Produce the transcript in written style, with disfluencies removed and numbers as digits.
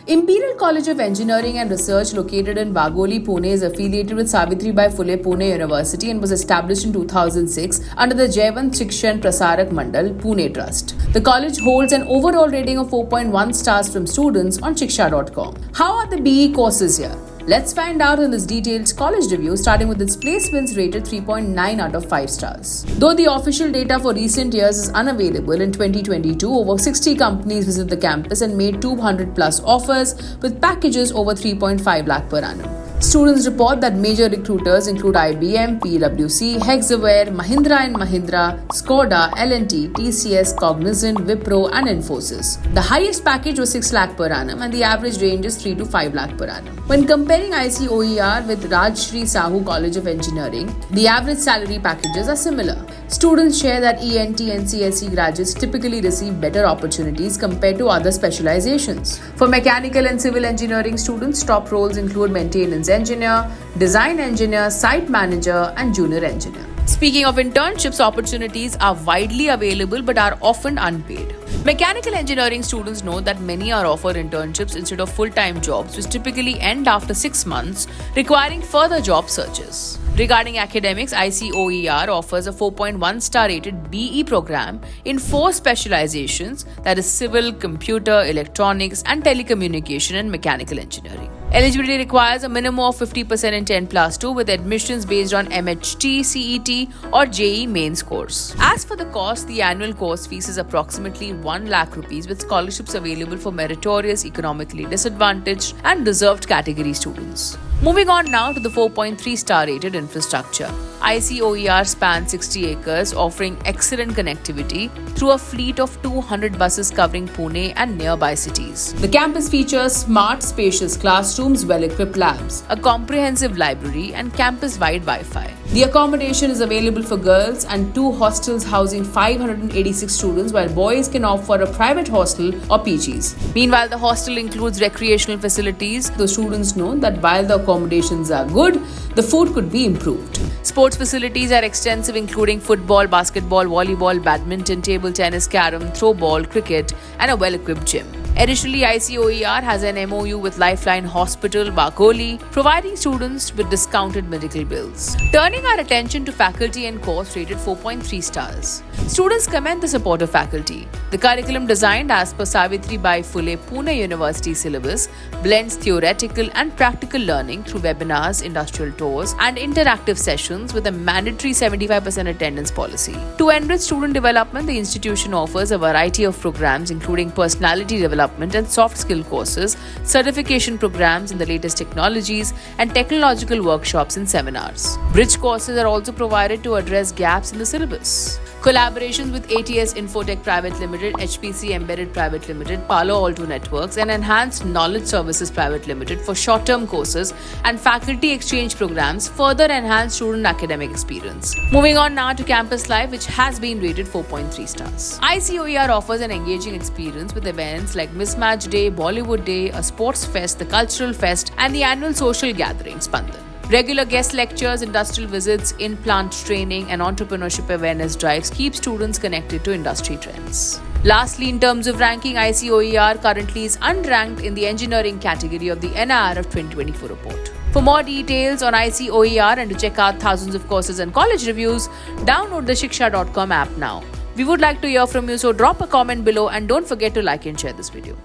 Imperial College of Engineering and Research, located in Wagholi, Pune, is affiliated with Savitribai Phule Pune University and was established in 2006 under the Jayavant Shikshan Prasarak Mandal, Pune Trust. The college holds an overall rating of 4.1 stars from students on Shiksha.com. How are the BE courses here? Let's find out in this detailed college review, starting with its placements rated 3.9 out of 5 stars. Though the official data for recent years is unavailable, in 2022, over 60 companies visited the campus and made 200 plus offers with packages over 3.5 lakh per annum. Students report that major recruiters include IBM, PwC, Hexaware, Mahindra & Mahindra, Skoda, L&T, TCS, Cognizant, Wipro and Infosys. The highest package was 6 lakh per annum and the average range is 3 to 5 lakh per annum. When comparing ICOER with Rajshri Sahu College of Engineering, the average salary packages are similar. Students share that ENT and CSE graduates typically receive better opportunities compared to other specializations. For mechanical and civil engineering students, top roles include maintenance engineer, design engineer, site manager, and junior engineer. Speaking of internships, opportunities are widely available but are often unpaid. Mechanical engineering students know that many are offered internships instead of full-time jobs, which typically end after 6 months, requiring further job searches. Regarding academics, ICOER offers a 4.1 star rated BE program in 4 specializations, that is civil, computer, electronics, and telecommunication and mechanical engineering. Eligibility requires a minimum of 50% in 10+2 with admissions based on MHT, CET or JEE main scores. As for the cost, the annual course fees is approximately 1 lakh rupees with scholarships available for meritorious, economically disadvantaged and reserved category students. Moving on now to the 4.3 star rated infrastructure. ICOER spans 60 acres, offering excellent connectivity through a fleet of 200 buses covering Pune and nearby cities. The campus features smart, spacious classrooms, well-equipped labs, a comprehensive library, and campus-wide Wi-Fi. The accommodation is available for girls and 2 hostels housing 586 students, while boys can opt for a private hostel or PGs. Meanwhile, the hostel includes recreational facilities. The students know that while the accommodations are good, the food could be improved. Sports facilities are extensive, including football, basketball, volleyball, badminton, table tennis, carom, throwball, cricket, and a well-equipped gym. Additionally, ICOER has an MOU with Lifeline Hospital, Wagholi, providing students with discounted medical bills. Turning our attention to faculty and course rated 4.3 stars. Students commend the support of faculty. The curriculum designed as per Savitribai Phule Pune University syllabus blends theoretical and practical learning through webinars, industrial tours, and interactive sessions with a mandatory 75% attendance policy. To enrich student development, the institution offers a variety of programs including personality development and soft skill courses, certification programs in the latest technologies, and technological workshops and seminars. Bridge courses are also provided to address gaps in the syllabus. Collaborations with ATS Infotech Private Limited, HPC Embedded Private Limited, Palo Alto Networks, and Enhanced Knowledge Services Private Limited for short-term courses and faculty exchange programs further enhance student academic experience. Moving on now to campus life, which has been rated 4.3 stars. ICOER offers an engaging experience with events like Mismatch Day, Bollywood Day, a sports fest, the cultural fest, and the annual social gathering, Spandan. Regular guest lectures, industrial visits, in-plant training, and entrepreneurship awareness drives keep students connected to industry trends. Lastly, in terms of ranking, ICOER currently is unranked in the engineering category of the NIRF 2024 report. For more details on ICOER and to check out thousands of courses and college reviews, download the Shiksha.com app now. We would like to hear from you, so drop a comment below and don't forget to like and share this video.